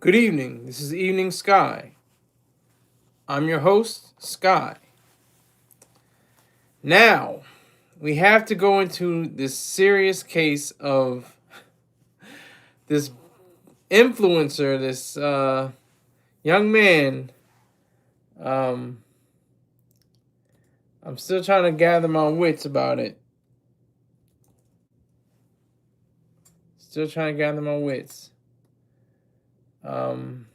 Good evening. This is Evening Sky. I'm your host, Sky. Now, we have to go into this serious case of this influencer, this young man. Um, I'm still trying to gather my wits about it. Still trying to gather my wits. Um,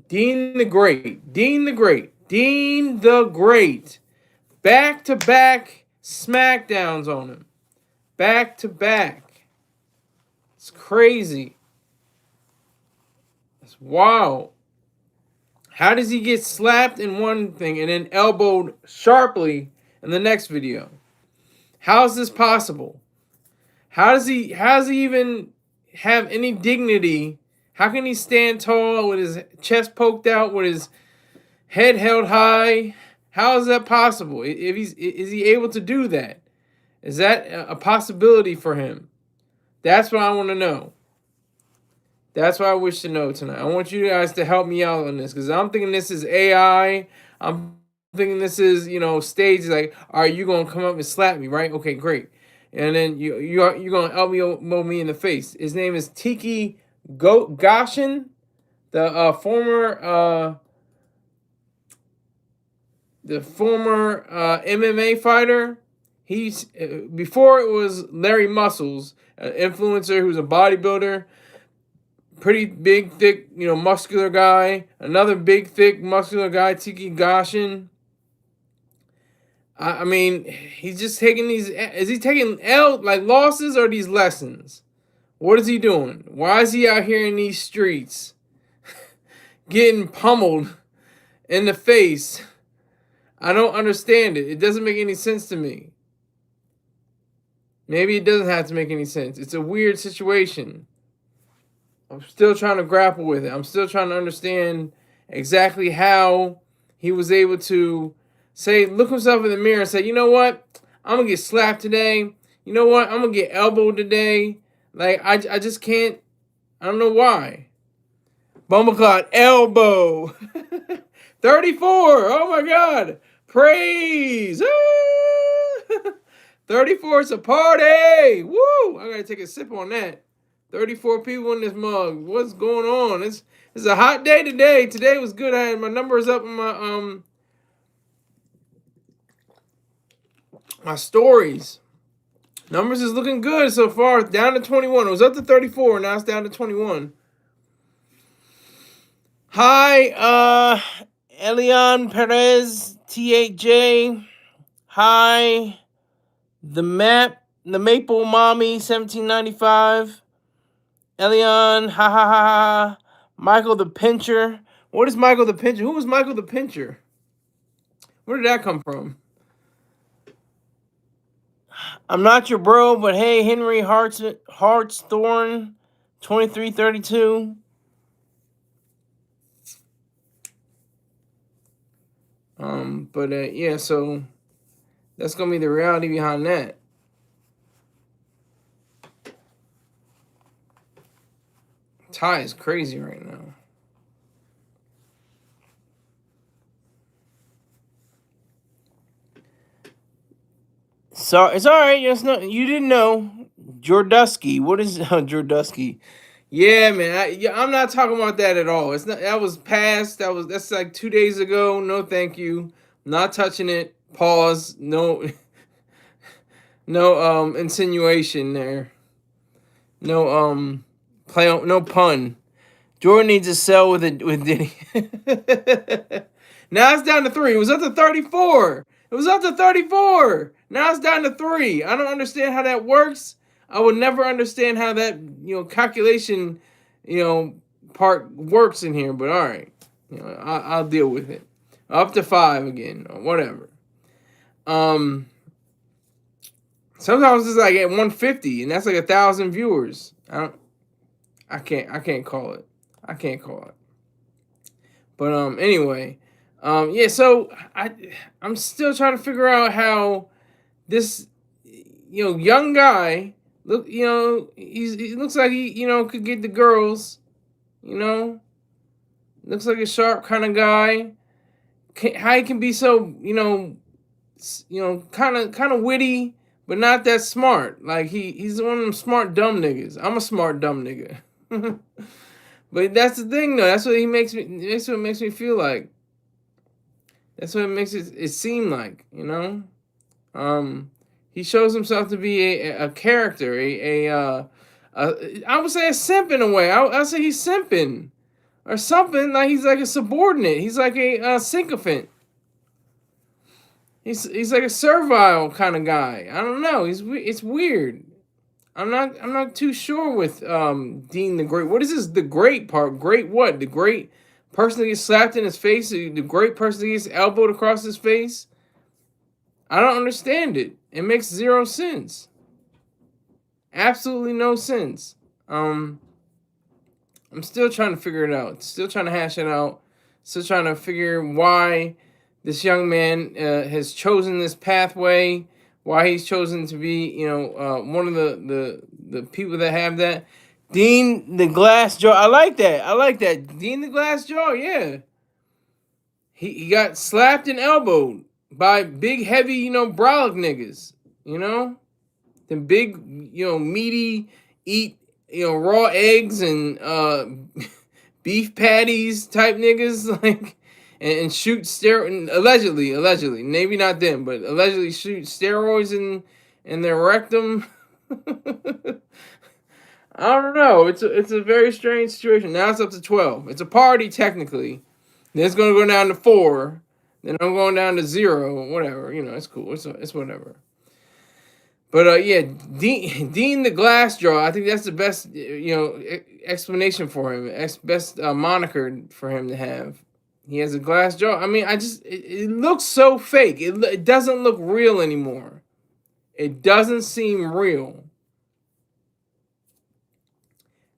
Dean the Great. Dean the Great. Dean the Great. Back to back smackdowns on him. Back to back. It's crazy. It's wild. How does he get slapped in one thing and then elbowed sharply in the next video? How is this possible? How does he even have any dignity? How can he stand tall with his chest poked out, with his head held high? How is that possible? Is he able to do that? Is that a possibility for him? That's what I want to know. That's what I wish to know tonight. I want you guys to help me out on this because I'm thinking this is AI. I'm thinking this is, stage. Like, all right, you're gonna come up and slap me, right? Okay, great. And then you're gonna elbow me in the face. His name is Tiki Ghosn, the former MMA fighter. He's before it was Larry Muscles, an influencer who's a bodybuilder. Pretty big, thick, muscular guy. Another big, thick, muscular guy, Tiki Ghosn. I mean, he's just taking these. Is he taking losses or these lessons? What is he doing? Why is he out here in these streets, getting pummeled in the face? I don't understand it. It doesn't make any sense to me. Maybe it doesn't have to make any sense. It's a weird situation. I'm still trying to grapple with it. I'm still trying to understand exactly how he was able to look himself in the mirror and say, you know what? I'm going to get slapped today. You know what? I'm going to get elbowed today. Like, I just can't. I don't know why. Bumbleclot elbow. 34. Oh, my God. Praise. 34 is a party. Woo. I got to take a sip on that. 34 people in this mug. What's going on? It's a hot day today. Today was good. I had my numbers up in my stories. Numbers is looking good so far. Down to 21. It was up to 34. Now it's down to 21. Hi, Elian Perez, THJ. Hi, the Maple Mommy, 1795. Elian, ha ha ha ha. Michael the Pincher. What is Michael the Pincher? Who was Michael the Pincher? Where did that come from? I'm not your bro, but hey, Henry Hartsthorn, 2332. Yeah, so that's gonna be the reality behind that. Ty is crazy right now. So it's all right. You didn't know. Jordusky. What is Jordusky? Yeah, man. I'm not talking about that at all. It's not. That was past. That's like 2 days ago. No, thank you. Not touching it. Pause. No. No insinuation there. No no pun. Jordan needs to sell with Diddy. Now it's down to 3. It was up to 34. It was up to 34. Now it's down to 3. I don't understand how that works. I would never understand how that, calculation, part works in here, but all right. I'll deal with it. Up to 5 again, or whatever. Sometimes it's like at 150, and that's like 1,000 viewers. I can't call it. I can't call it. But anyway, yeah. So I'm still trying to figure out how this, young guy. Look, he looks like he could get the girls. You know, looks like a sharp kind of guy. How he can be so kind of witty, but not that smart. Like he's one of them smart dumb niggas. I'm a smart dumb nigga. But that's the thing though. That's what he makes me. That's what it makes me feel like. That's what it makes it seem like. He shows himself to be a character, I would say a simp in a way. I say he's simping or something. Like he's like a subordinate. He's like a sycophant. He's like a servile kind of guy. I don't know. It's weird. I'm not too sure with Dean the Great. What is this the great part? Great what? The great person that gets slapped in his face? The great person that gets elbowed across his face? I don't understand it. It makes zero sense. Absolutely no sense. I'm still trying to figure it out. Still trying to hash it out. Still trying to figure why this young man has chosen this pathway. Why he's chosen to be, one of the people that have that. Dean the Glass Jaw. I like that. I like that. Dean the Glass Jaw. Yeah. He got slapped and elbowed by big, heavy, brolic niggas. The big, meaty, eat, raw eggs and beef patties type niggas, like, and shoot allegedly, maybe not them, but allegedly shoot steroids in their rectum. I don't know. It's a very strange situation. Now it's up to 12. It's a party technically. Then it's gonna go down to 4. Then I'm going down to 0. Whatever. It's cool. It's whatever. But yeah, Dean the Glass Jaw. I think that's the best explanation for him. Best moniker for him to have. He has a glass jaw. I mean, it looks so fake. It doesn't look real anymore. It doesn't seem real.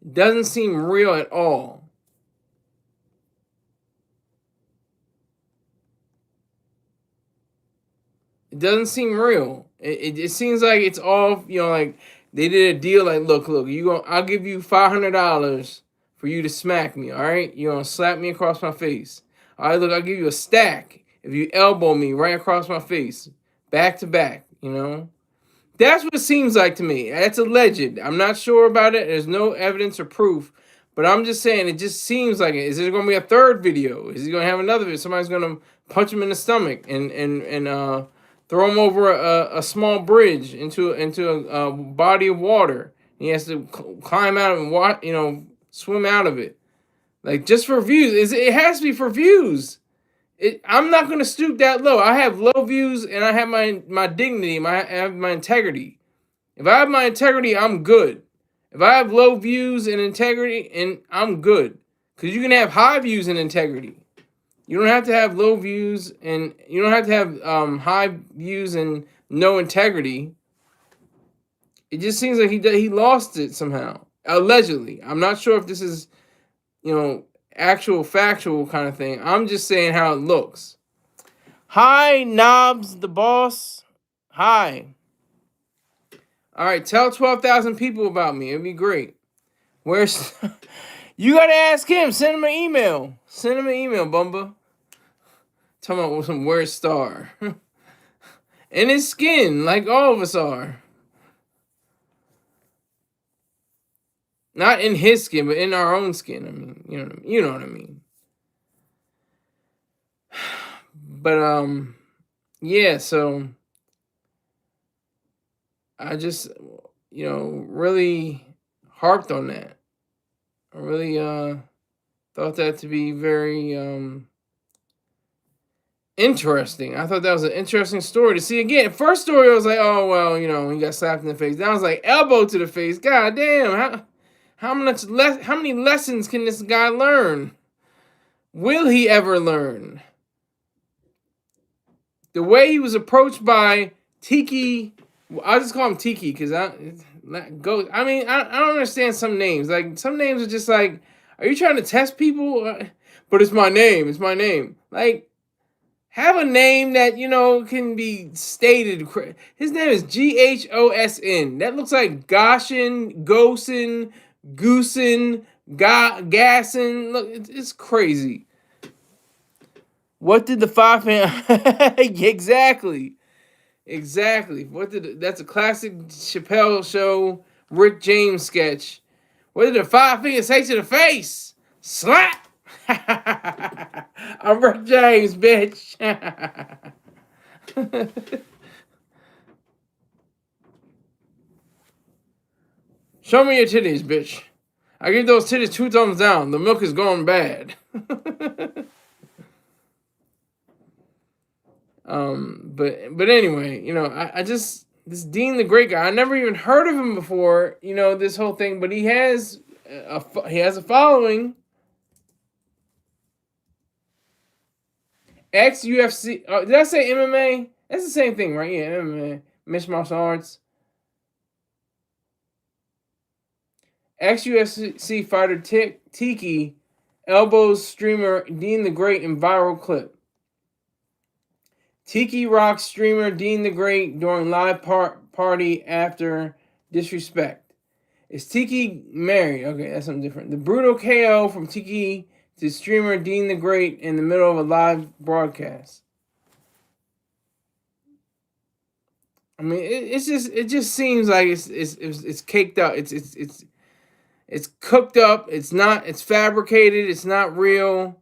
It doesn't seem real at all. It doesn't seem real. It seems like it's all, like they did a deal like, look, I'll give you $500 for you to smack me, all right? You're going to slap me across my face. All right, look, I'll give you a stack if you elbow me right across my face, back to back, That's what it seems like to me. That's alleged. I'm not sure about it. There's no evidence or proof. But I'm just saying, it just seems like it. Is there going to be a third video? Is he going to have another video? Somebody's going to punch him in the stomach and throw him over a small bridge into a body of water. He has to climb out and swim out of it. Like, just for views. It has to be for views. I'm not going to stoop that low. I have low views and I have my dignity. I have my integrity. If I have my integrity, I'm good. If I have low views and integrity, and I'm good. Because you can have high views and integrity. You don't have to have low views and you don't have to have high views and no integrity. It just seems like he lost it somehow. Allegedly. I'm not sure if this is actual factual kind of thing. I'm just saying how it looks. Hi, Knobs the boss. Hi. All right, tell 12,000 people about me. It'd be great. Where's you gotta ask him. Send him an email. Send him an email, Bumba. Talking about some where's Star. In his skin, like all of us are. Not in his skin, but in our own skin. I mean, you know what I mean. But yeah, so I just really harped on that. I really thought that to be very interesting. I thought that was an interesting story to see. Again, first story I was like, oh well, he got slapped in the face. Then I was like, elbow to the face. God damn, how many lessons can this guy learn? Will he ever learn? The way he was approached by Tiki, I'll just call him Tiki because I don't understand some names. Like, some names are just like, are you trying to test people? But it's my name. It's my name. Like, Have a name that, you know, can be stated. His name is Ghosn. That looks like Ghosn, Goosen, Gasson. Look, it's crazy. What did the five exactly. Exactly. That's a classic Chappelle show, Rick James sketch. What did the five fingers say to the face? Slap! I'm Rick James, bitch. Show me your titties, bitch. I give those titties 2 thumbs down. The milk is going bad. But anyway, you know, I just this Dean the Great guy. I never even heard of him before. You know, this whole thing, but he has a following. Ex UFC. Did I say MMA? That's the same thing, right? Yeah, MMA, mixed martial arts. Ex UFC fighter Tiki elbows streamer Dean the Great in viral clip. Tiki rocks streamer Dean the Great during live party after disrespect. Is Tiki married? Okay, that's something different. The brutal KO from Tiki to streamer Dean the Great in the middle of a live broadcast. I mean, it just seems like it's caked up. It's cooked up. It's fabricated. It's not real.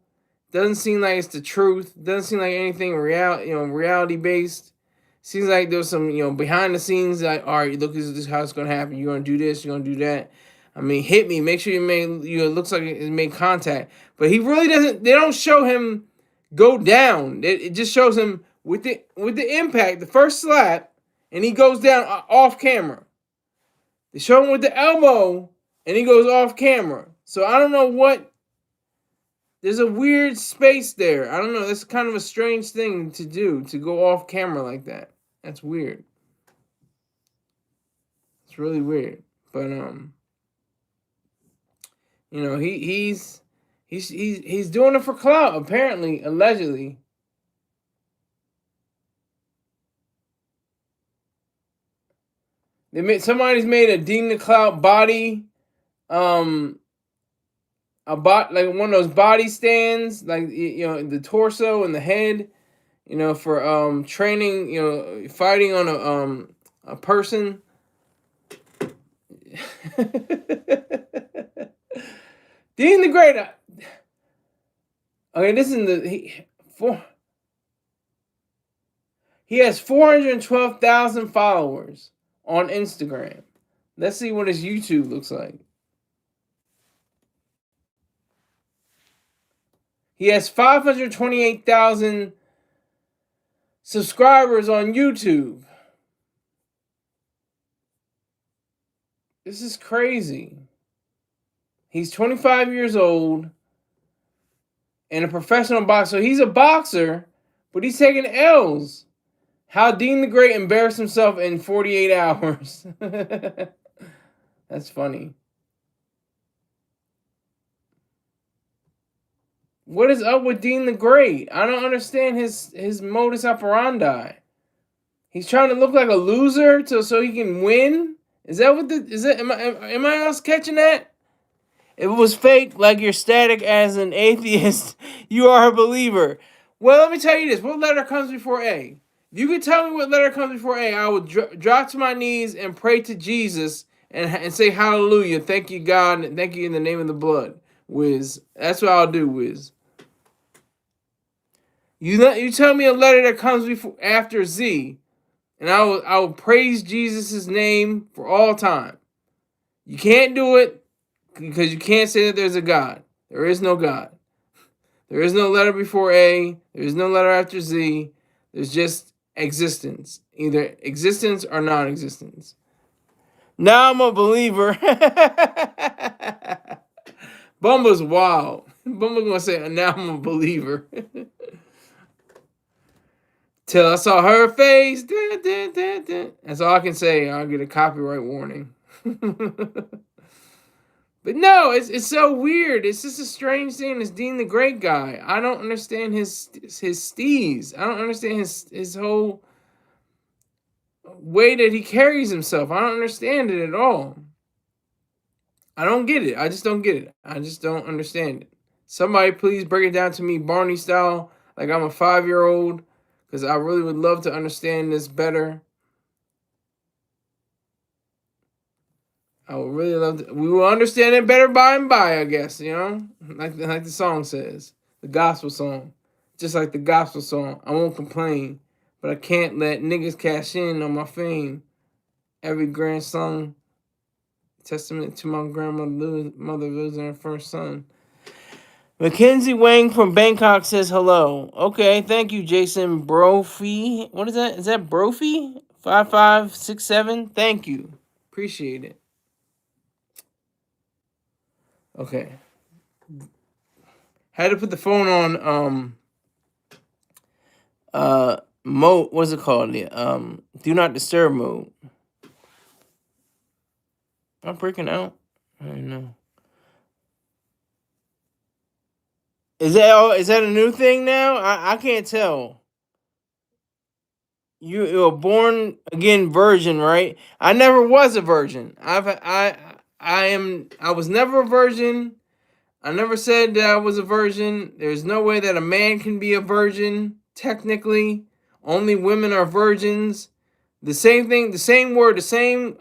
Doesn't seem like it's the truth. Doesn't seem like anything reality based. Seems like there's some, behind the scenes, like, all right, look, this is how it's gonna happen. You're gonna do this. You're gonna do that. I mean, hit me. Make sure it looks like it made contact. But he really doesn't. They don't show him go down. It just shows him with the impact, the first slap, and he goes down off camera. They show him with the elbow, and he goes off camera. So I don't know what. There's a weird space there. I don't know. That's kind of a strange thing to do, to go off camera like that. That's weird. It's really weird. But he's doing it for clout, apparently, allegedly. Somebody's made a Dean the Clout body, like one of those body stands, like the torso and the head, for training, fighting on a person. Dean the Great. Okay, this is he has 412,000 followers on Instagram. Let's see what his YouTube looks like. He has 528,000 subscribers on YouTube. This is crazy. He's 25 years old and a professional boxer. So he's a boxer, but he's taking L's. How Dean the Great embarrassed himself in 48 hours. That's funny. What is up with Dean the Great? I don't understand his modus operandi. He's trying to look like a loser so he can win. Is that what am I else catching that? If it was fake, like you're static as an atheist, you are a believer. Well, let me tell you this. What letter comes before A? If you could tell me what letter comes before A, I would drop to my knees and pray to Jesus and say hallelujah. Thank you, God, and thank you in the name of the blood, Wiz. That's what I'll do, Wiz. You tell me a letter that comes after Z, and I will praise Jesus' name for all time. You can't do it because you can't say that there's a God. There is no God. There is no letter before A. There is no letter after Z. There's just existence. Either existence or non-existence. Now I'm a believer. Bumba's wild. Bumba's gonna say, now I'm a believer. Till I saw her face. That's all I can say. I'll get a copyright warning. But no, it's so weird. It's just a strange thing. It's Dean the Great guy. I don't understand his steez. I don't understand his whole way that he carries himself. I don't understand it at all. I don't get it. I just don't get it. I just don't understand it. Somebody please break it down to me, Barney style, like I'm a 5-year-old, because I really would love to understand this better. I would really love to. We will understand it better by and by, I guess. You know, like the song says, the gospel song, just like the gospel song. I won't complain, but I can't let niggas cash in on my fame. Every grandson, testament to my grandmother losing her first son. Mackenzie Wang from Bangkok says hello. Okay, thank you, Jason Brophy. What is that? Is that Brophy? 5567? Thank you. Appreciate it. Okay. Had to put the phone on mode, what's it called? Do not disturb mode. I'm freaking out. I don't know. Is that a new thing now? I can't tell. You're a born again virgin, right? I never was a virgin. I was never a virgin. I never said that I was a virgin. There's no way that a man can be a virgin, technically. Only women are virgins. The same thing, the same word, the same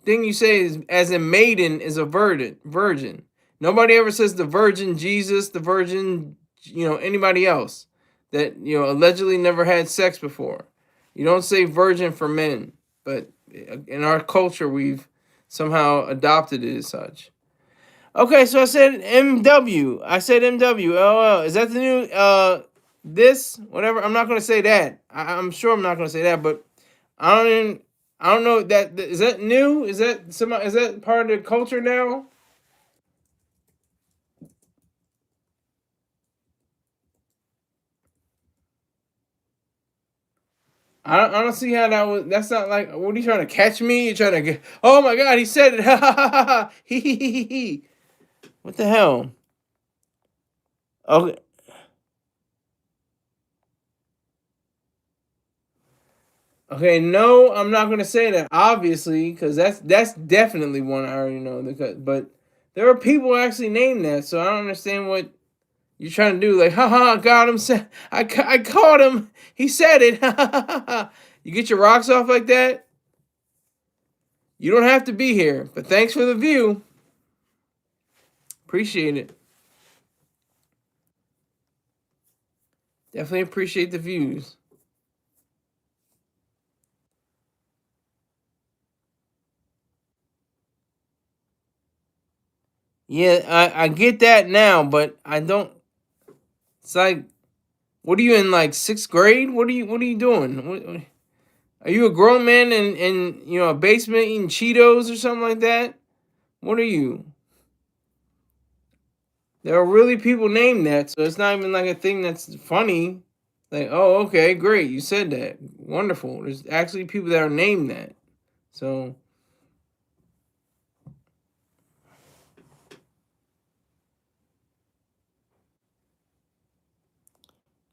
thing you say is as in maiden is a virgin. Nobody ever says the virgin Jesus, the virgin, anybody else that, allegedly never had sex before. You don't say virgin for men, but in our culture, we've somehow adopted it as such. Okay, so I said MW. I said MW. LOL. Is that the new this? Whatever. I'm not gonna say that. I'm sure I'm not gonna say that, but I don't know that is that new? Is that part of the culture now? I don't see how that was. That's not like. What are you trying to catch me? You trying to get? Oh my God! He said it. Ha ha ha ha. He. What the hell? Okay. Okay. No, I'm not gonna say that. Obviously, because that's definitely one I already know. But there are people actually named that, so I don't understand what you're trying to do. Like, haha, got him. I caught him. He said it. You get your rocks off like that. You don't have to be here, but thanks for the view. Appreciate it. Definitely appreciate the views. Yeah, I get that now, but I don't. It's like, what are you in, like, sixth grade? What are you doing? Are you a grown man in a basement eating Cheetos or something like that? What are you? There are really people named that, so it's not even like a thing that's funny. Like, oh, okay, great, you said that. Wonderful. There's actually people that are named that. So,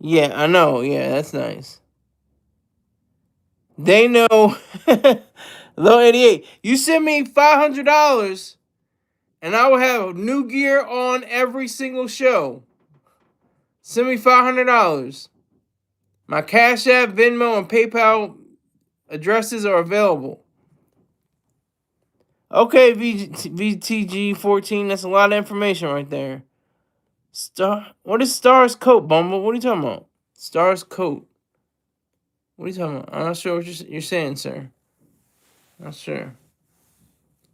yeah, I know. Yeah, that's nice. They know. Low 88. You send me $500 and I will have new gear on every single show. Send me $500. My Cash App, Venmo, and PayPal addresses are available. Okay, VTG14. That's a lot of information right there. What is Star's coat, Bumble? What are you talking about? Star's coat. What are you talking about? I'm not sure what you're saying, sir. Not sure.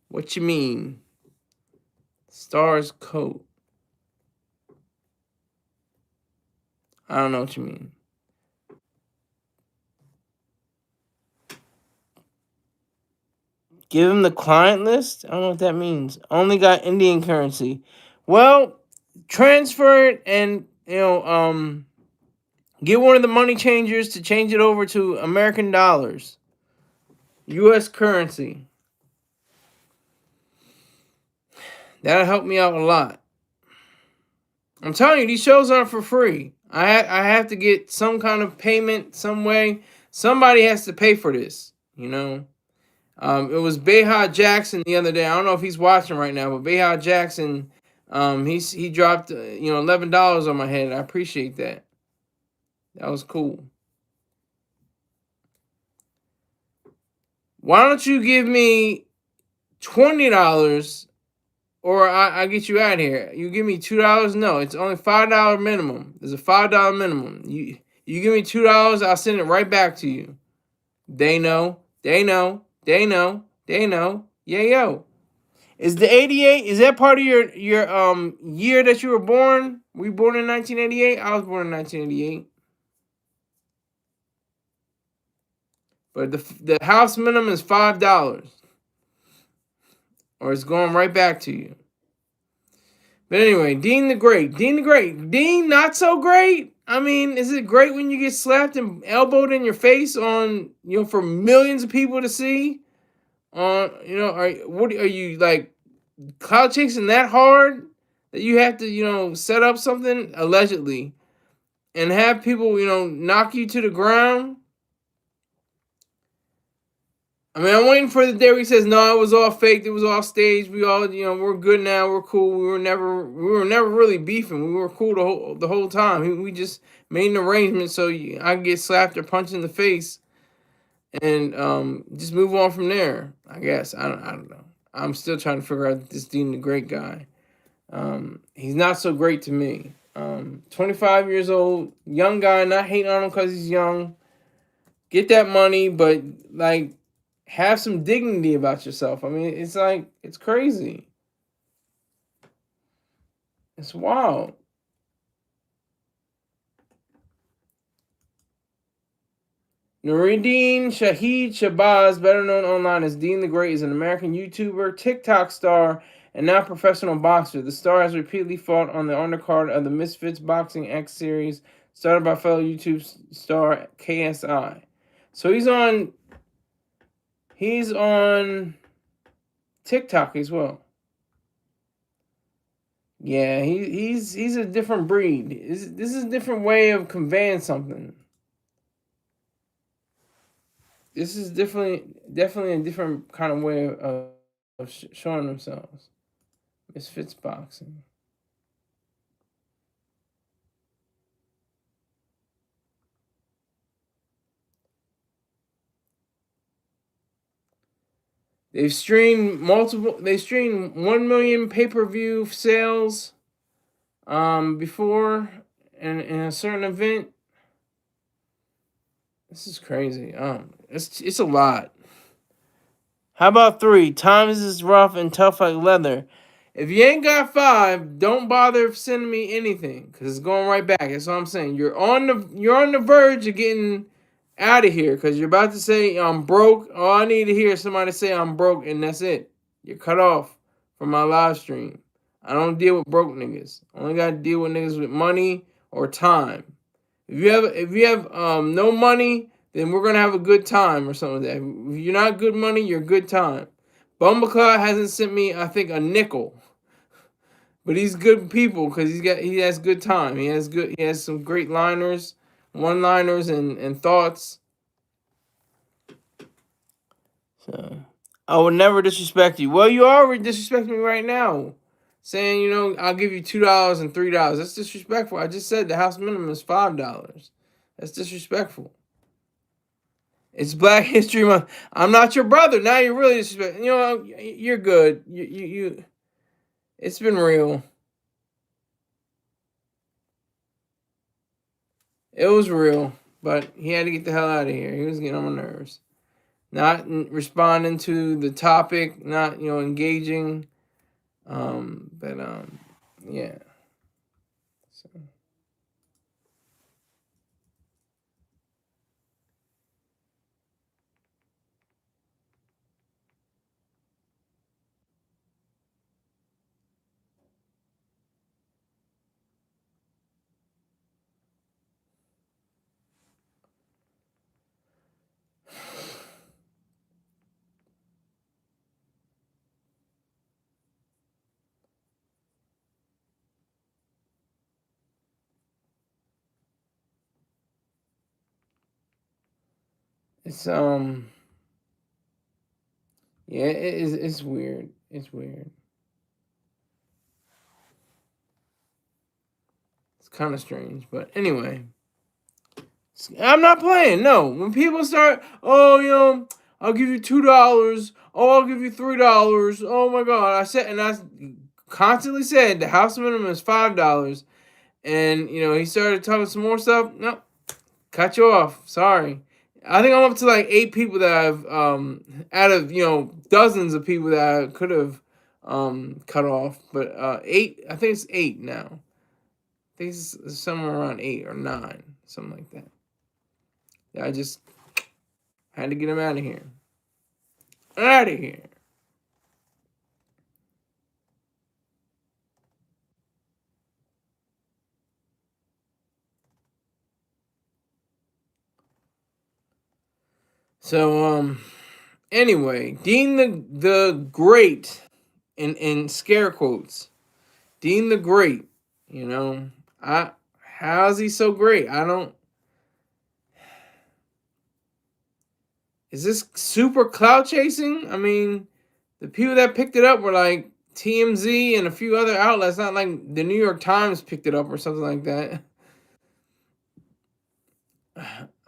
What you mean? Star's coat. I don't know what you mean. Give him the client list? I don't know what that means. Only got Indian currency. Well, transfer it and, get one of the money changers to change it over to American dollars. US currency. That'll help me out a lot. I'm telling you, these shows aren't for free. I have to get some kind of payment some way. Somebody has to pay for this, you know. It was Bayhard Jackson the other day. I don't know if he's watching right now, but Bayhard Jackson, he dropped $11 on my head. I appreciate that. That was cool. Why don't you give me $20 or I get you out of here? You give me $2? No, it's only $5 minimum. There's a $5 minimum. You give me $2, I'll send it right back to you. They know. They know. They know. They know. Yeah, yo. Is the 88? Is that part of your year that you were born? Were you born in 1988? I was born in 1988. But the house minimum is $5, or it's going right back to you. But anyway, Dean the Great. Dean the Great. Dean, not so great. I mean, is it great when you get slapped and elbowed in your face on, for millions of people to see? Are you like cloud chasing that hard that you have to, set up something allegedly and have people, knock you to the ground? I mean, I'm waiting for the day where he says, "No, it was all fake. It was all staged. We all, we're good now. We're cool. We were never really beefing. We were cool the whole time. We just made an arrangement so I can get slapped or punched in the face, and just move on from there. I guess I don't know. I'm still trying to figure out this Dean the Great guy. He's not so great to me. 25 years old, young guy. Not hating on him because he's young. Get that money, but like, have some dignity about yourself. I mean, it's like, it's crazy. It's wild. Nuruddin Shahid Shabazz, better known online as Dean the Great, is an American YouTuber, TikTok star, and now professional boxer. The star has repeatedly fought on the undercard of the Misfits Boxing X series, started by fellow YouTube star KSI. So he's on TikTok as well. Yeah, he's a different breed. This is a different way of conveying something. This is definitely a different kind of way of showing themselves. Misfits Boxing. They've streamed 1 million pay-per-view sales before in a certain event. This is crazy. It's a lot. How about 3? Times is rough and tough like leather. If you ain't got 5, don't bother sending me anything because it's going right back. That's all I'm saying. You're on the verge of getting out of here because you're about to say I'm broke. All I need to hear is somebody say I'm broke, and that's it. You're cut off from my live stream. I don't deal with broke niggas. I only got to deal with niggas with money or time. If you have no money, then we're gonna have a good time or something like that. If you're not good money, you're good time. Bumbleclaw hasn't sent me, I think, a nickel, but he's good people because he has good time. He has some great liners, one liners, and thoughts. So I would never disrespect you. Well, you already disrespecting me right now, saying I'll give you $2 and $3. That's disrespectful. I just said the house minimum is $5. That's disrespectful. It's Black History Month. I'm not your brother. Now you're really disrespecting. You're good. You. It's been real. It was real, but he had to get the hell out of here. He was getting on my nerves. Not responding to the topic, not engaging. But yeah. So. It's yeah, it's weird. It's weird. It's kind of strange, but anyway, I'm not playing. No, when people start, oh, I'll give you $2. Oh, I'll give you $3. Oh my God, I constantly said the house minimum is $5, and he started talking some more stuff. No, cut you off. Sorry. I think I'm up to like 8 people that I've out of dozens of people that I could have cut off, but 8. I think it's 8 now. I think it's somewhere around 8 or 9, something like that. Yeah, I just had to get him out of here. Out of here. So anyway, Dean the Great in scare quotes. Dean the Great, I how is he so great? I don't Is this super clout chasing? I mean, the people that picked it up were like TMZ and a few other outlets, not like the New York Times picked it up or something like that.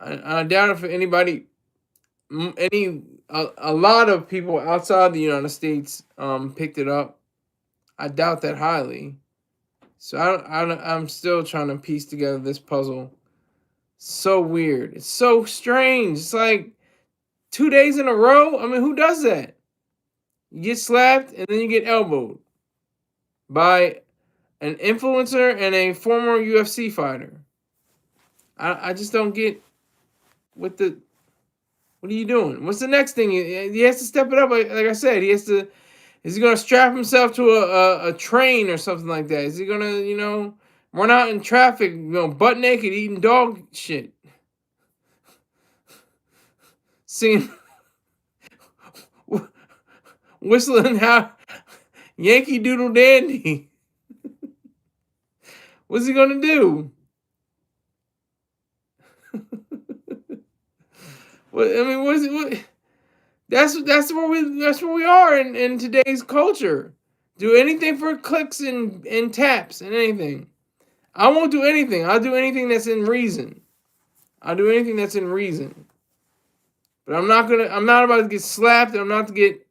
I doubt if anybody, a lot of people outside the United States picked it up. I doubt that highly. So I'm still trying to piece together this puzzle. So weird. It's so strange. It's like 2 days in a row. I mean, who does that? You get slapped and then you get elbowed by an influencer and a former UFC fighter. I just don't get what are you doing? What's the next thing? He has to step it up. Like I said, he has to. Is he gonna strap himself to a train or something like that? Is he gonna run out in traffic butt naked eating dog shit, singing, whistling how Yankee Doodle Dandy? What's he gonna do? What I mean, what is it? What? That's where we are in today's culture. Do anything for clicks and taps and anything. I won't do anything. I'll do anything that's in reason. I'll do anything that's in reason. But I'm not about to get slapped, and I'm not to get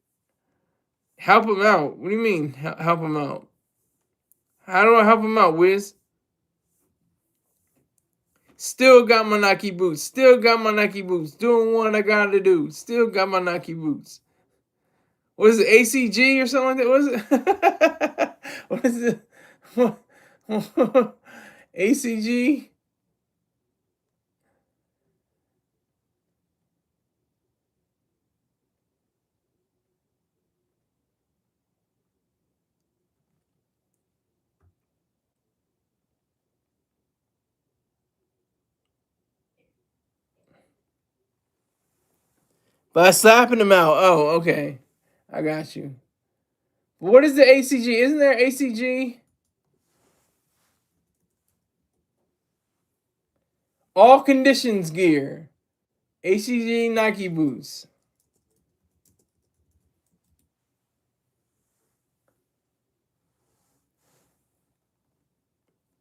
help him out. What do you mean help him out? How do I help him out, Wiz? Still got my Nike boots. Still got my Nike boots. Doing what I gotta do. Still got my Nike boots. What is it? ACG or something like that? What is it? What is it? ACG? By slapping him out. Oh, okay. I got you. What is the ACG? Isn't there ACG? All conditions gear. ACG Nike boots.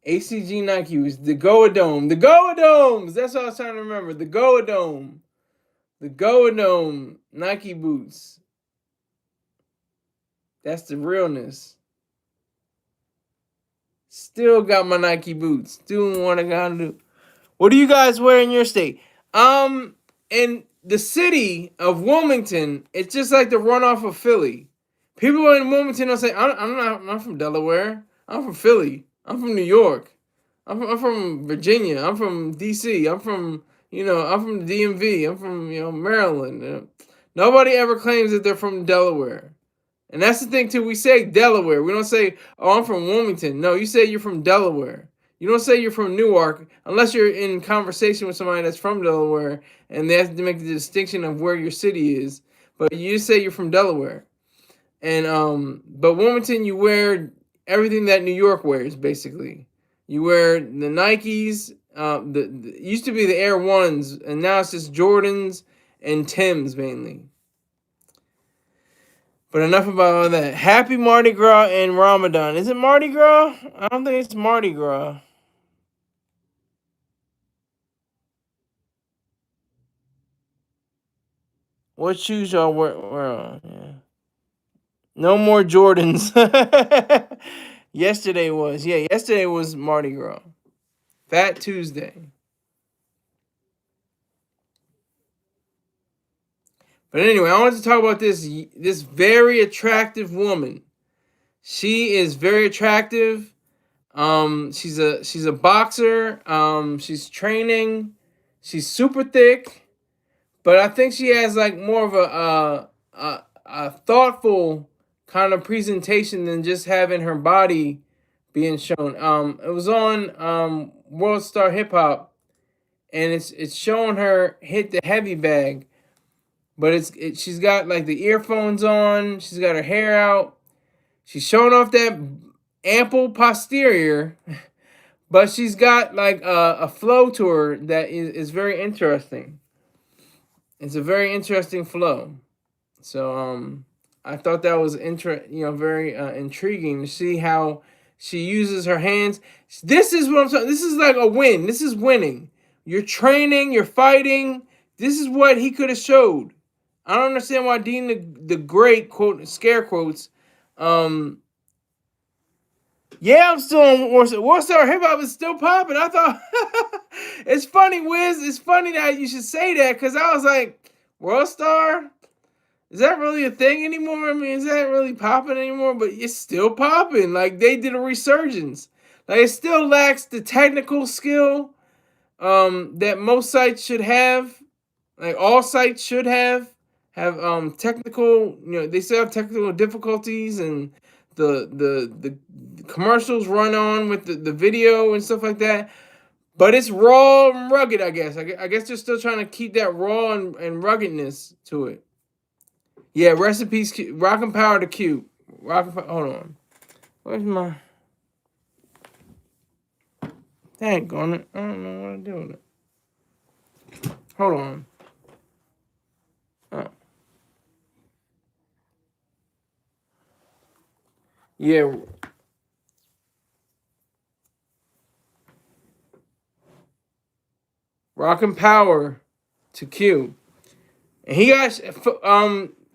ACG Nike boots. The Goa Dome. The Goa Domes. That's what I was trying to remember. The Goa Dome. The Goa Dome Nike boots. That's the realness. Still got my Nike boots. Doing what I gotta do. What do you guys wear in your state? In the city of Wilmington, it's just like the runoff of Philly. People in Wilmington will say, I'm not from Delaware. I'm from Philly. I'm from New York. I'm from Virginia. I'm from DC. I'm from the DMV. I'm from, Maryland. Nobody ever claims that they're from Delaware. And that's the thing, too. We say Delaware. We don't say, oh, I'm from Wilmington. No, you say you're from Delaware. You don't say you're from Newark unless you're in conversation with somebody that's from Delaware and they have to make the distinction of where your city is. But you say you're from Delaware. And but Wilmington, you wear everything that New York wears, basically. You wear the Nikes, the used to be the Air Ones, and now it's just Jordans and Tim's mainly. But enough about all that. Happy Mardi Gras and Ramadan. Is it Mardi Gras? I don't think it's Mardi Gras. What shoes y'all wear on? Yeah. No more Jordans. Yesterday was. Yeah, yesterday was Mardi Gras. Fat Tuesday. But anyway, I wanted to talk about this very attractive woman. She is very attractive. She's a boxer. She's training. She's super thick, but I think she has like more of a thoughtful kind of presentation than just having her body being shown. It was on World Star Hip Hop, and it's showing her hit the heavy bag, but she's got like the earphones on. She's got her hair out. She's showing off that ample posterior. But she's got like a flow to her that is very interesting. It's a very interesting flow. So I thought that was very intriguing to see how she uses her hands. This is what I'm saying. This is like a win. This is winning. You're training. You're fighting. This is what he could have showed. I don't understand why Dean the Great, quote, scare quotes, yeah, I'm still on World Star Hip Hop is still popping. I thought it's funny, Wiz. It's funny that you should say that because I was like, World Star, is that really a thing anymore? I mean, is that really popping anymore? But it's still popping. Like they did a resurgence. Like it still lacks the technical skill that most sites should have. Like all sites should have technical. They still have technical difficulties and the commercials run on with the video and stuff like that. But it's raw and rugged, I guess. I guess they're still trying to keep that raw and ruggedness to it. Yeah, recipes, rock and power to Q. Hold on. Where's my... Dang on it. I don't know what to do with it. Hold on. Oh. Yeah. Rock and power to Q. And he got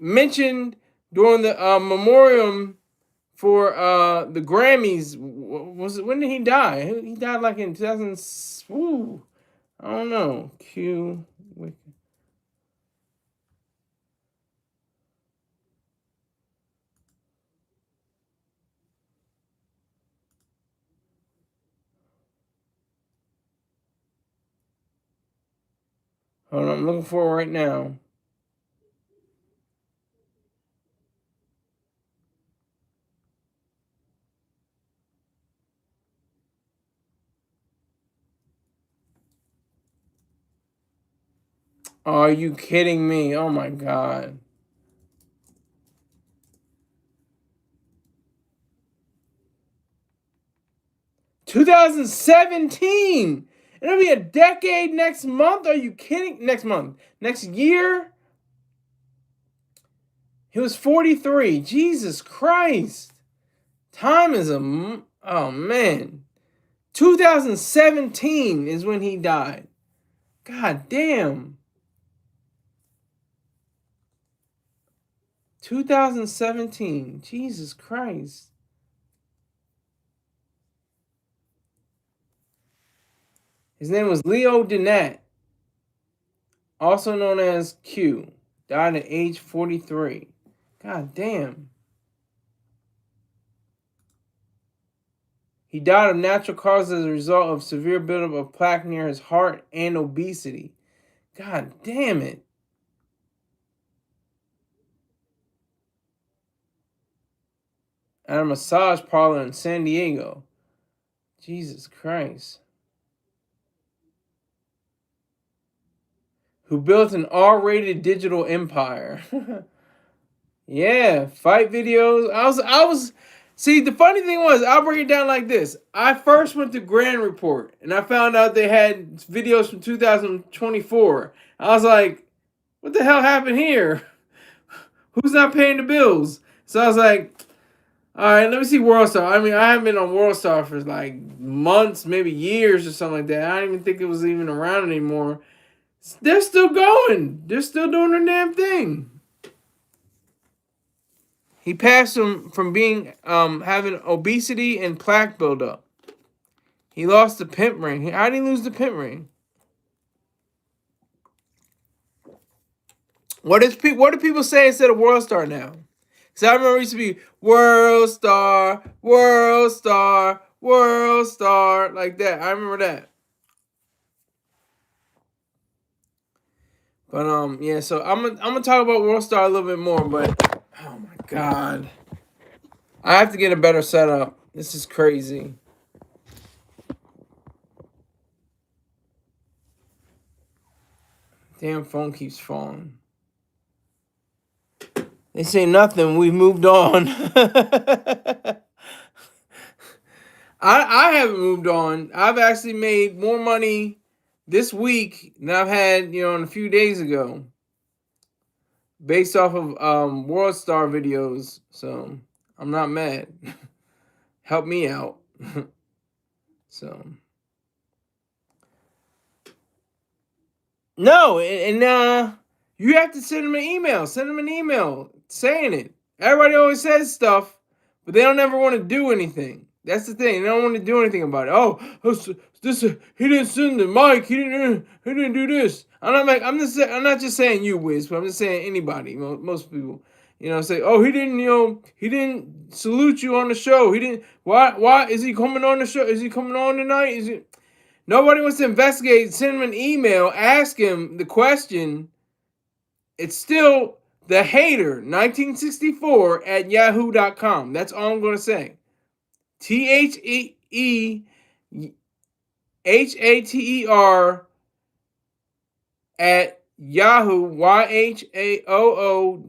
mentioned during the memoriam for the Grammys. Was it, when did he die? He died like in 2000. Ooh, I don't know. Q. Hold on, I'm looking for it right now. Are you kidding me? Oh my God. 2017. It'll be a decade next month. Are you kidding? Next month. Next year? He was 43. Jesus Christ. Time is oh man. 2017 is when he died. God damn. 2017. Jesus Christ. His name was Leo Dinat, also known as Q. Died at age 43. God damn. He died of natural causes as a result of severe buildup of plaque near his heart and obesity. God damn it. At a massage parlor in San Diego. Jesus Christ. Who built an R-rated digital empire. Yeah, fight videos. I was see, the funny thing was, I'll break it down like this. I first went to Grand Report and I found out they had videos from 2024. I was like, What the hell happened here? Who's not paying the bills? So I was like, all right, let me see World Star. I mean, I haven't been on World Star for like months, maybe years or something like that. I don't even think it was even around anymore. They're still going. They're still doing their damn thing. He passed from being having obesity and plaque buildup. He lost the pimp ring. How did he lose the pimp ring? What do people say instead of World Star now? Because I remember it used to be World Star, World Star, World Star, like that. I remember that. But yeah. So I'm gonna talk about World Star a little bit more. But oh my god, I have to get a better setup. This is crazy. Damn phone keeps falling. They say nothing. We've moved on. I haven't moved on. I've actually made more money this week than I've had, in a few days ago, based off of World Star videos. So I'm not mad. Help me out. So no, and you have to send them an email. Send them an email saying it. Everybody always says stuff, but they don't ever want to do anything. That's the thing. They don't want to do anything about it. Oh, this he didn't send the mic. He didn't do this. I'm not just saying you, Wiz, but I'm just saying anybody. Most people, say, oh, he didn't salute you on the show. He didn't. Why is he coming on the show? Is he coming on tonight? Is it? Nobody wants to investigate. Send him an email. Ask him the question. It's still the hater 1964 at yahoo.com. That's all I'm going to say. TheHater at Yahoo, YHAOO.com.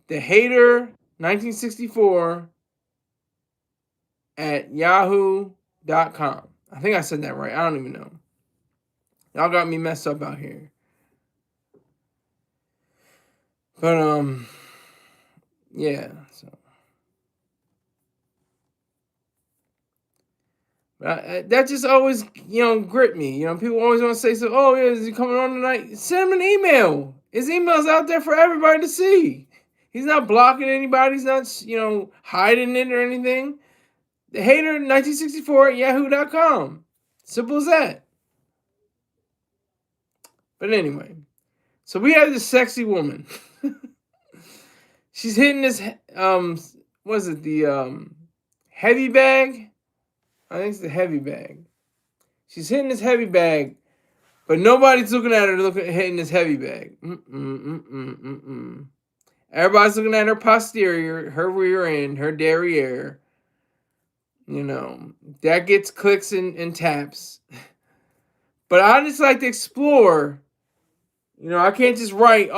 The hater 1964 at yahoo.com. I think I said that right. I don't even know. Y'all got me messed up out here. But yeah. So that just always grip me. People always want to say so. Oh yeah, is he coming on tonight? Send him an email. His email's out there for everybody to see. He's not blocking anybody. He's not hiding it or anything. The hater 1964 at yahoo.com. Simple as that. But anyway, so we have this sexy woman. She's hitting this was it the heavy bag? I think it's the heavy bag. She's hitting this heavy bag, but nobody's looking at her hitting this heavy bag. Everybody's looking at her posterior, her rear end, her derriere. That gets clicks and taps. But I just like to explore. I can't just write,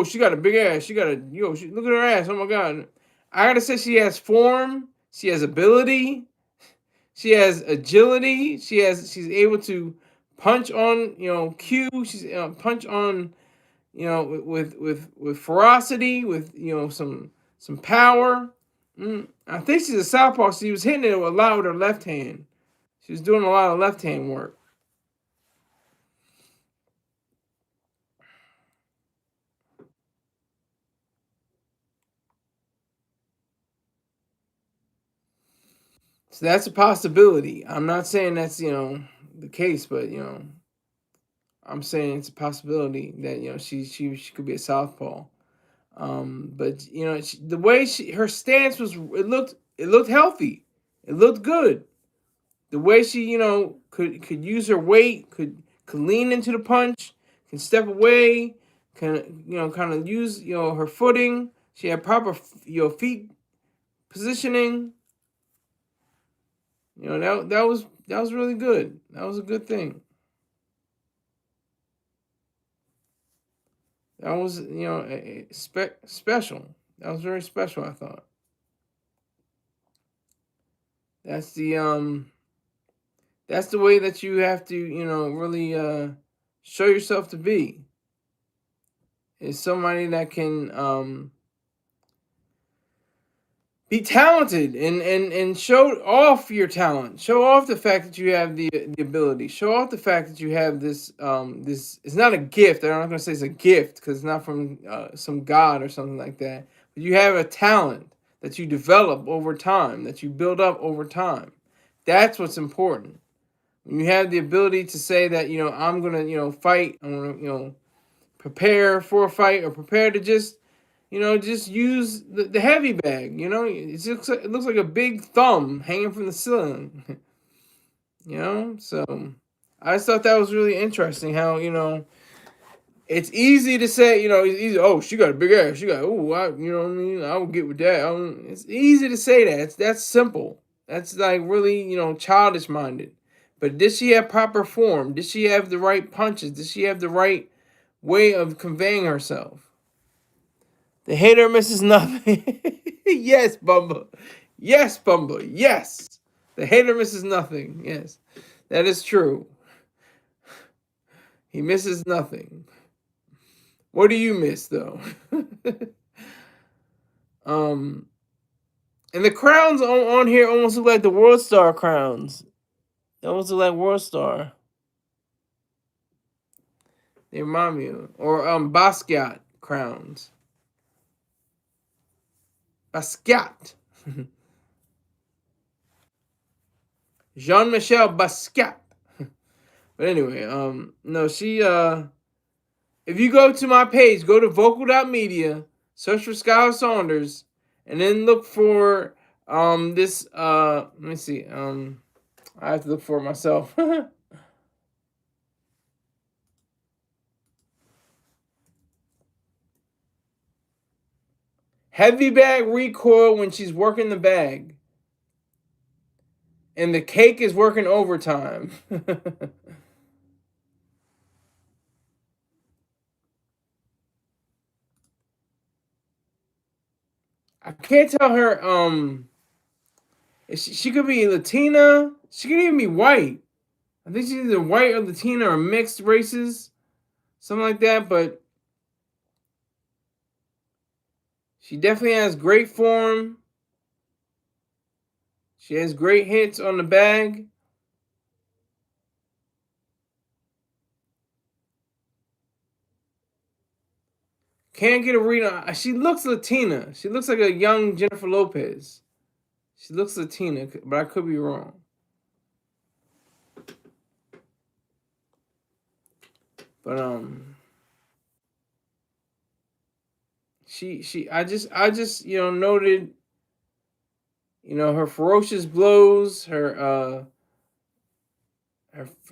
she got a big ass. She got look at her ass. Oh my God. I gotta say she has form. She has ability. She has agility. She's able to punch on, cue. She's punch on, with ferocity, with some power. I think she's a southpaw. She was hitting it a lot with her left hand. She was doing a lot of left hand work. So that's a possibility. I'm not saying that's the case, but I'm saying it's a possibility that she could be a southpaw. But the way her stance was, it looked healthy, it looked good. The way she could use her weight, could lean into the punch, can step away, can kind of use her footing. She had proper feet positioning. That was really good. That was a good thing. That was special. That was very special. I thought. That's the way that you have to really show yourself to be. Is somebody that can be talented and show off your talent. Show off the fact that you have the ability. Show off the fact that you have this. It's not a gift. I'm not gonna say it's a gift because it's not from some god or something like that. But you have a talent that you develop over time, that you build up over time. That's what's important. When you have the ability to say that I'm gonna fight. I'm gonna prepare for a fight or prepare to just use the heavy bag. It looks like a big thumb hanging from the ceiling. So I just thought that was really interesting. How it's easy to say. It's easy. Oh, she got a big ass. She got. Oh, you know what I mean. I would get with that. It's easy to say that. That's simple. That's like really childish minded. But did she have proper form? Did she have the right punches? Did she have the right way of conveying herself? The hater misses nothing. Yes, Bumba. Yes, Bumba. Yes. The hater misses nothing. Yes. That is true. He misses nothing. What do you miss though? um and the crowns on here almost look like the World Star crowns. They almost look like World Star. They remind me of or Basquiat crowns. Basquiat. Jean-Michel Basquiat. But anyway, no, she if you go to my page, go to vocal.media, search for Skylar Saunders, and then look for this let me see. I have to look for it myself. Heavy bag recoil when she's working the bag. And the cake is working overtime. I can't tell her she could be Latina. She could even be white. I think she's either white or Latina or mixed races. Something like that, but she definitely has great form. She has great hits on the bag. Can't get a read on. She looks Latina. She looks like a young Jennifer Lopez. She looks Latina, but I could be wrong. But I just noted her ferocious blows, her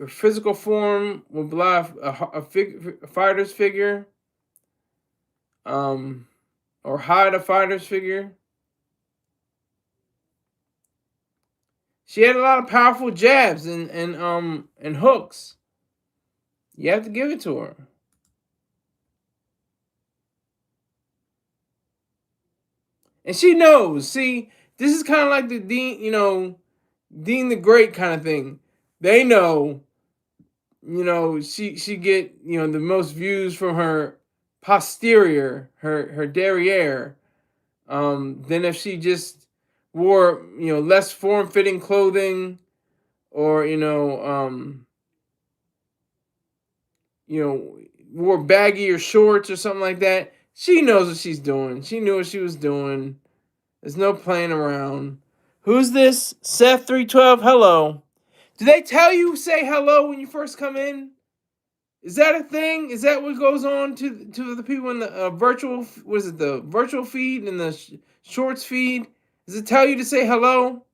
physical form will belie a fighter's figure, or hide a fighter's figure. She had a lot of powerful jabs and hooks. You have to give it to her. And she knows. See, this is kind of like the Dean the Great kind of thing. They know, she get the most views from her posterior, her derriere, than if she just wore less form fitting clothing, or wore baggier shorts or something like that. She knows what she's doing. She knew what she was doing. There's no playing around. Who's this? Seth312, hello. Do they tell you say hello when you first come in? Is that a thing? Is that what goes on to the people in the virtual? What is it? The virtual feed and the shorts feed? Does it tell you to say hello?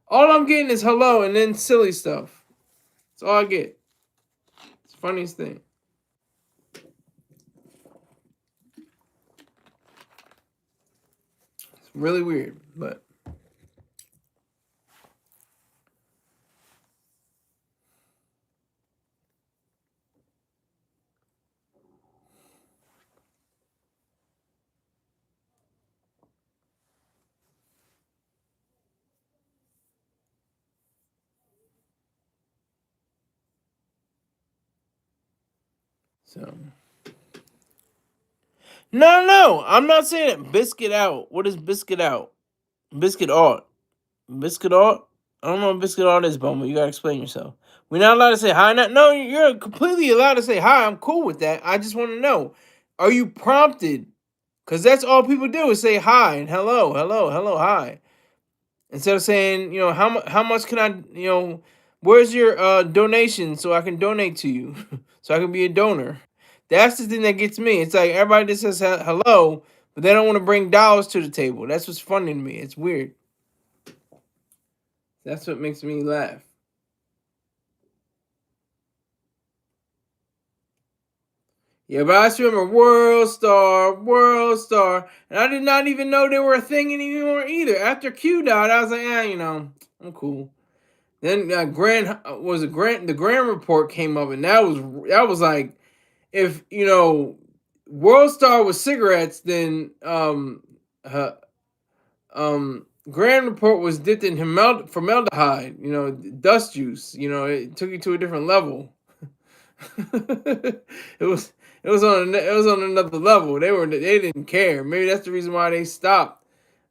All I'm getting is hello and then silly stuff. That's all I get. It's the funniest thing. It's really weird, but So no, I'm not saying it. Biscuit out. What is biscuit out? Biscuit art. Biscuit art. I don't know what biscuit art is, Bumble. You gotta explain yourself. We're not allowed to say hi. No, you're completely allowed to say hi. I'm cool with that. I just want to know: are you prompted? Because that's all people do is say hi and hello, hi. Instead of saying, how much can I, where's your donation so I can donate to you, so I can be a donor. That's the thing that gets me. It's like everybody just says hello, but they don't want to bring dollars to the table. That's what's funny to me. It's weird. That's what makes me laugh. Yeah, but I just remember World Star, and I did not even know they were a thing anymore either. After Q died, I was like, I'm cool. Then the Grand Report came up, and that was like, if World Star was cigarettes, then Grand Report was dipped in formaldehyde, dust juice. It took you to a different level. it was on another level. They didn't care. Maybe that's the reason why they stopped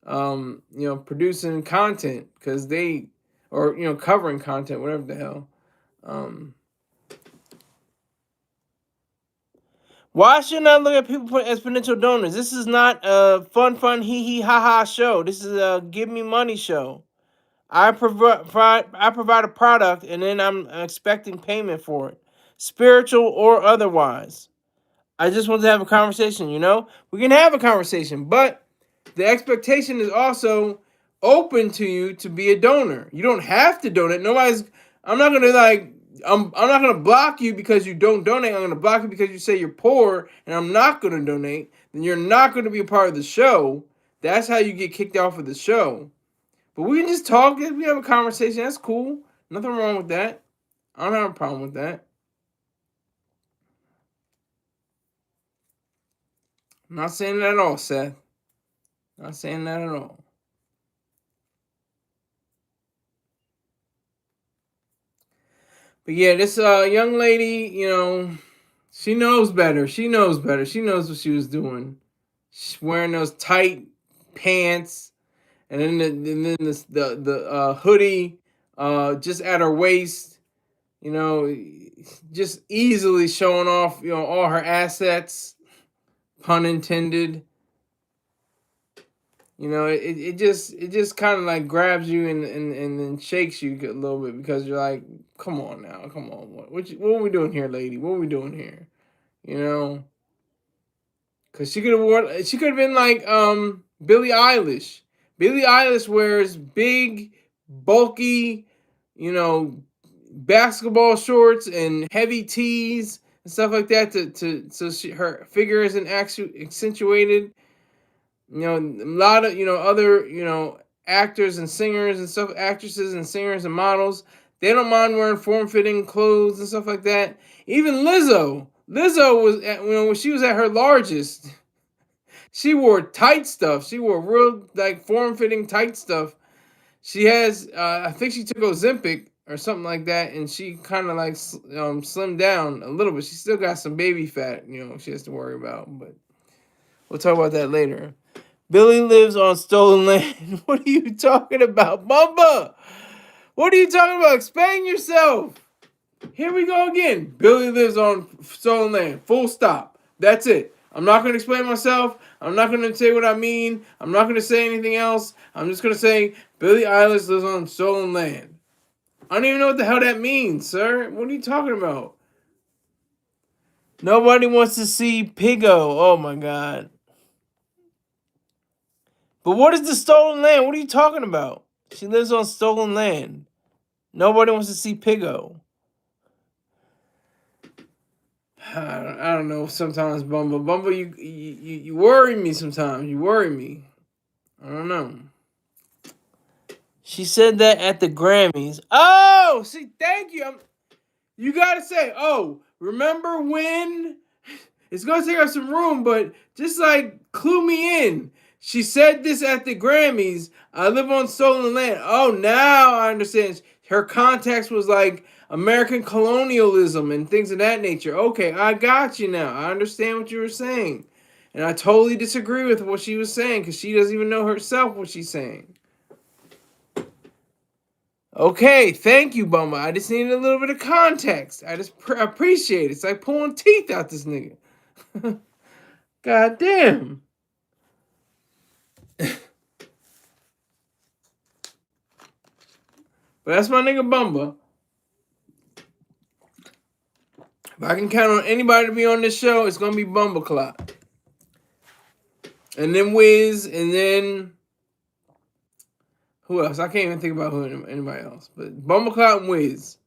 producing content, because or covering content, whatever the hell. Why shouldn't I look at people as potential donors? This is not a fun hee ha ha show. This is a give me money show. I provide a product, and then I'm expecting payment for it, spiritual or otherwise. I just want to have a conversation, We can have a conversation, but the expectation is also open to you to be a donor. You don't have to donate. I'm not gonna I'm not gonna block you because you don't donate. I'm gonna block you because you say you're poor, and I'm not gonna donate. Then you're not gonna be a part of the show. That's how you get kicked off of the show. But we can just talk. We have a conversation. That's cool. Nothing wrong with that. I don't have a problem with that. I'm not saying that at all, Seth. Not saying that at all. But yeah, this young lady, she knows better. She knows better. She knows what she was doing. She's wearing those tight pants, and then the hoodie, just at her waist. Just easily showing off, all her assets, pun intended. It just kind of like grabs you and then shakes you a little bit, because you're like, come on now, come on, what are we doing here, lady? What are we doing here? Because she could have been like Billie Eilish. Billie Eilish wears big, bulky, you know, basketball shorts and heavy tees and stuff like that so her figure isn't actually accentuated. A lot of other actors and singers and stuff, actresses and singers and models, they don't mind wearing form-fitting clothes and stuff like that. Even Lizzo was when she was at her largest, she wore tight stuff. She wore real like form-fitting tight stuff. She has I think she took Ozempic or something like that, and she kind of like slimmed down a little bit. She still got some baby fat, she has to worry about, but we'll talk about that later. Billy lives on stolen land. What are you talking about, Bumba? What are you talking about? Explain yourself. Here we go again. Billy lives on stolen land. Full stop. That's it. I'm not going to explain myself. I'm not going to say what I mean. I'm not going to say anything else. I'm just going to say Billie Eilish lives on stolen land. I don't even know what the hell that means, sir. What are you talking about? Nobody wants to see Piggo. Oh, my God. But what is the stolen land? What are you talking about? She lives on stolen land. Nobody wants to see Piggo. I don't know. Sometimes Bumble, you worry me. Sometimes you worry me. I don't know. She said that at the Grammys. Oh, see, thank you. You gotta say, oh, remember when? It's gonna take up some room, but just like clue me in. She said this at the Grammys. I live on stolen land. Oh, now I understand. Her context was like American colonialism and things of that nature. Okay, I got you now. I understand what you were saying. And I totally disagree with what she was saying because she doesn't even know herself what she's saying. Okay, thank you, Bumba. I just needed a little bit of context. I just appreciate it. It's like pulling teeth out this nigga. God damn. But that's my nigga Bumba. If I can count on anybody to be on this show, it's gonna be Bumba Clock. And then Wiz, and then who else? I can't even think about anybody else. But Bumba Clock and Wiz.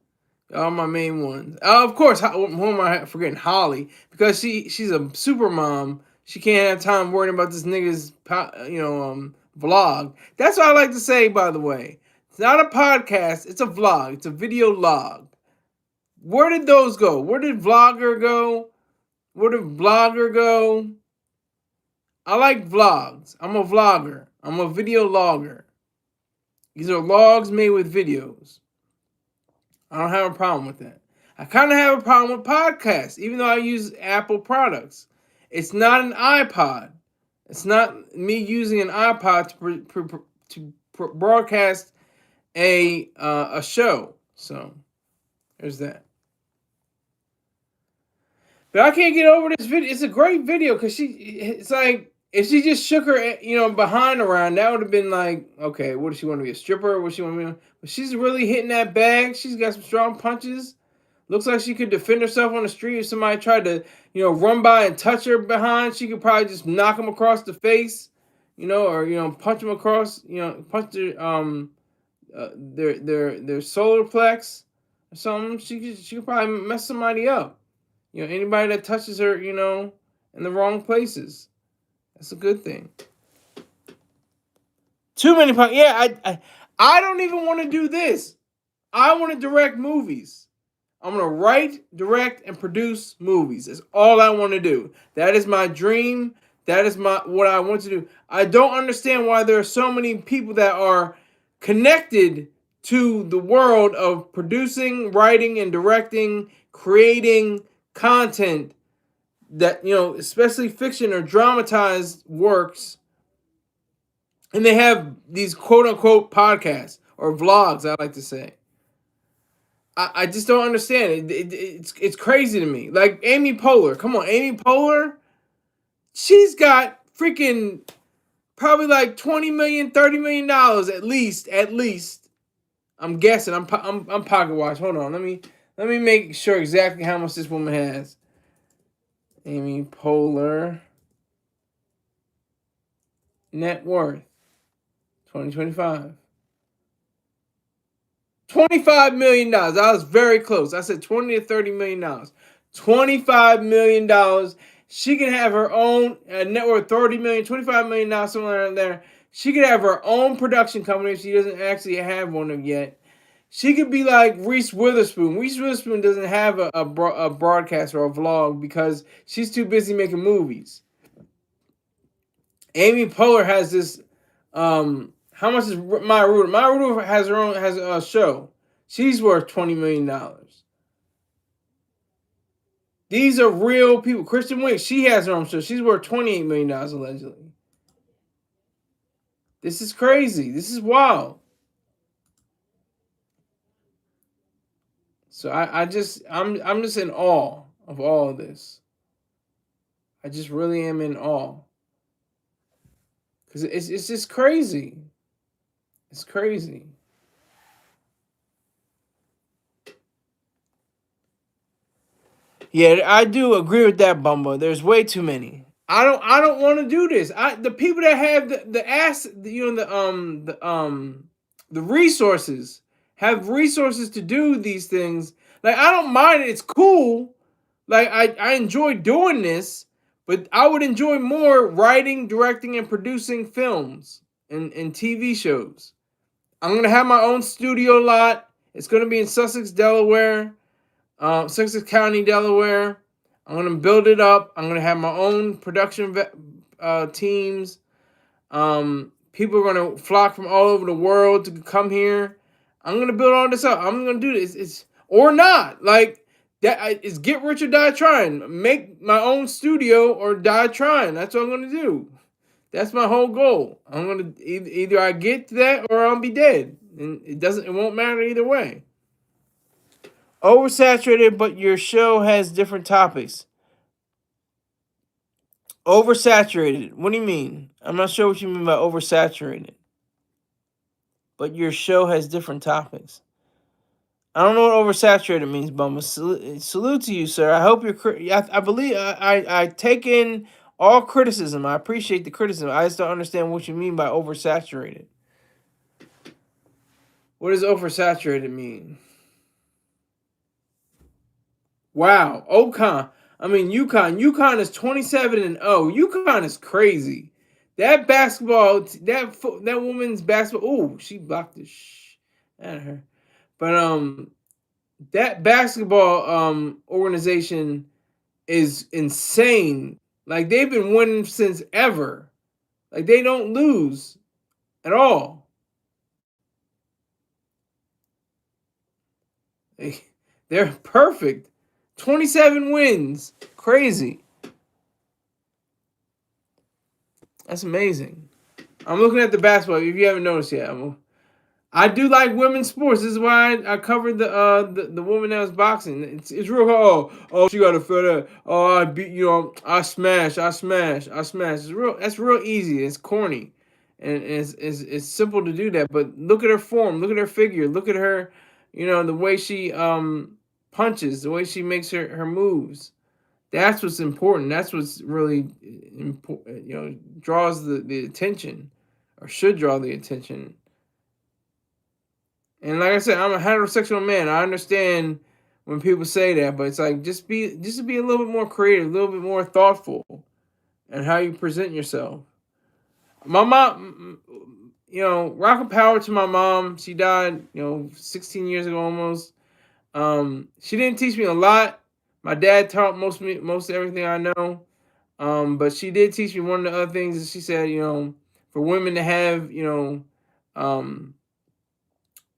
All my main ones. Of course, who am I forgetting? Holly, because she's a super mom. She can't have time worrying about this nigga's vlog. That's what I like to say. By the way, it's not a podcast. It's a vlog. It's a video log. Where did those go? Where did vlogger go? Where did blogger go? I like vlogs. I'm a vlogger. I'm a video logger. These are logs made with videos. I don't have a problem with that. I kind of have a problem with podcasts, even though I use Apple products. It's not an iPod. It's not me using an iPod to broadcast a show. So there's that. But I can't get over this video. It's a great video because it's like if she just shook her behind around, that would have been like, okay, what does she want to be, a stripper? What she want to be? But she's really hitting that bag. She's got some strong punches. Looks like she could defend herself on the street if somebody tried to, run by and touch her behind. She could probably just knock him across the face, or punch him across, punch their solar plex or something. She could probably mess somebody up. Anybody that touches her, in the wrong places. That's a good thing. Too many. I don't even want to do this. I want to direct movies. I'm going to write, direct, and produce movies. That's all I want to do. That is my dream. That is what I want to do. I don't understand why there are so many people that are connected to the world of producing, writing, and directing, creating content that, especially fiction or dramatized works, and they have these quote-unquote podcasts or vlogs, I like to say. I just don't understand it. It's crazy to me. Like Amy Poehler. Come on, Amy Poehler. She's got freaking probably like $20 million, $30 million at least. I'm guessing. I'm pocket watch. Hold on. Let me make sure exactly how much this woman has. Amy Poehler net worth 2025. $25 million. I was very close. I said $20 to $30 million. $25 million. She can have her own net worth, $30 million, $25 million, somewhere around there. She could have her own production company if she doesn't actually have one yet. She could be like Reese Witherspoon. Reese Witherspoon doesn't have a broadcast or a vlog because she's too busy making movies. Amy Poehler has this. How much is Maya Rudolph? Maya Rudolph has a show. She's worth $20 million. These are real people. Kristen Wiig, she has her own show. She's worth $28 million allegedly. This is crazy. This is wild. So I'm just in awe of all of this. I just really am in awe. Because it's just crazy. It's crazy. Yeah, I do agree with that, Bumbo. There's way too many. I don't want to do this. The people that have the resources have resources to do these things. Like I don't mind it. It's cool. Like I enjoy doing this, but I would enjoy more writing, directing, and producing films and TV shows. I'm gonna have my own studio lot. It's gonna be in Sussex, Delaware. Sussex County, Delaware. I'm going to build it up. I'm going to have my own production teams. People are going to flock from all over the world to come here. I'm gonna build all this up. I'm gonna do this. It's or not like that. Is get rich or die trying. Make my own studio or die trying. That's what I'm gonna do. That's my whole goal. I'm gonna either I get to that or I'll be dead, and it doesn't. It won't matter either way. Oversaturated, but your show has different topics. Oversaturated. What do you mean? I'm not sure what you mean by oversaturated. But your show has different topics. I don't know what oversaturated means, Bumba. Salute to you, sir. I hope you're. I believe I take in all criticism. I appreciate the criticism. I just don't understand what you mean by oversaturated. What does oversaturated mean? Wow, UConn. UConn is 27-0. UConn is crazy. That basketball, that woman's basketball. Oh, she blocked the out of her. But that basketball organization is insane. Like they've been winning since ever. Like they don't lose at all. They're perfect. 27 wins. Crazy. That's amazing. I'm looking at the basketball. If you haven't noticed yet, I do like women's sports. This is why I covered the woman that was boxing. It's real hard. Oh, she got a feel that. Oh, I beat I smash. That's real easy. It's corny, and it's simple to do that. But look at her form. Look at her figure. Look at her. The way she punches. The way she makes her moves. That's what's important. That's what's really important. Draws the attention, or should draw the attention. And like I said, I'm a heterosexual man. I understand when people say that, but it's like just be a little bit more creative, a little bit more thoughtful, and how you present yourself. My mom, rockin' power to my mom. She died, 16 years ago almost. She didn't teach me a lot. My dad taught most everything I know. But she did teach me one of the other things. Is she said, for women to have,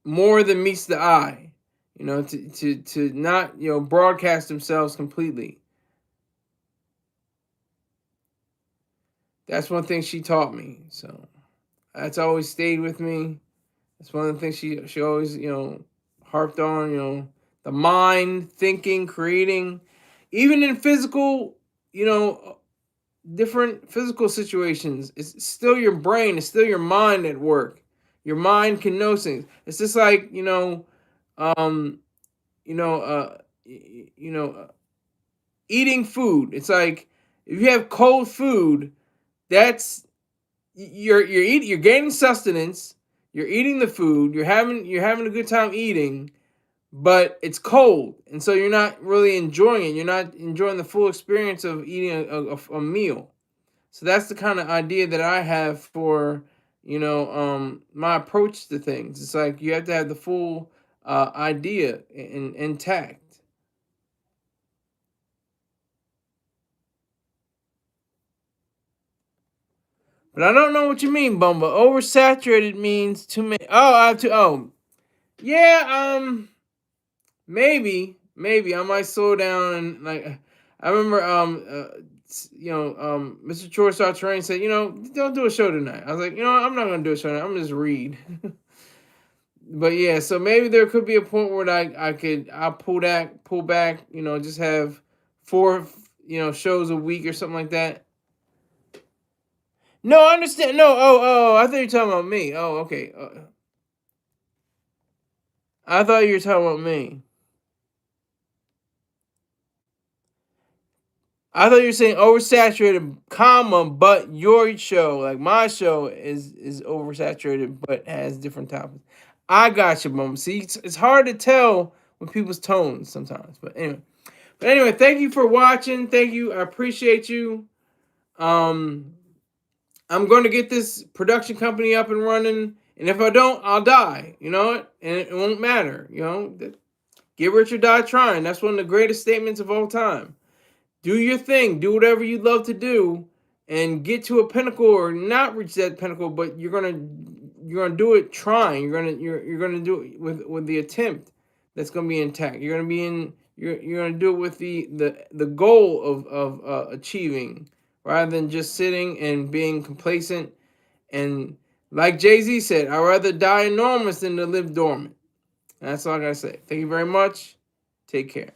more than meets the eye, to not broadcast themselves completely. That's one thing she taught me. So that's always stayed with me. That's one of the things she always harped on. The mind, thinking, creating, even in physical, different physical situations. It's still your brain. It's still your mind at work. Your mind can know things. It's just like eating food. It's like if you have cold food, that's you're gaining sustenance. You're eating the food. You're having a good time eating, but it's cold, and so you're not really enjoying it. You're not enjoying the full experience of eating a meal. So that's the kind of idea that I have for my approach to things. It's like you have to have the full idea intact. But I don't know what you mean, Bumba. Oversaturated means too many. Oh, I have to. Oh, yeah. Maybe I might slow down and like. I remember Mr. Chore Star Train said, don't do a show tonight. I was like, I'm not gonna do a show tonight. I'm gonna just read. But yeah, so maybe there could be a point where I'll pull back, just have 4, shows a week or something like that. No, I understand. No, I thought you were talking about me. Oh, okay. I thought you were talking about me. I thought you were saying oversaturated, but your show, like my show, is oversaturated, but has different topics. I got you, Mom. See, it's hard to tell with people's tones sometimes. But anyway, thank you for watching. Thank you. I appreciate you. I'm going to get this production company up and running, and if I don't, I'll die. You know what? And it won't matter. Get rich or die trying. That's one of the greatest statements of all time. Do your thing. Do whatever you love to do, and get to a pinnacle or not reach that pinnacle, but you're gonna gonna do it trying. You're gonna do it with the attempt that's gonna be intact. You're gonna be in. You're gonna do it with the goal of achieving, rather than just sitting and being complacent. And like Jay-Z said, I'd rather die enormous than to live dormant. And that's all I gotta say. Thank you very much. Take care.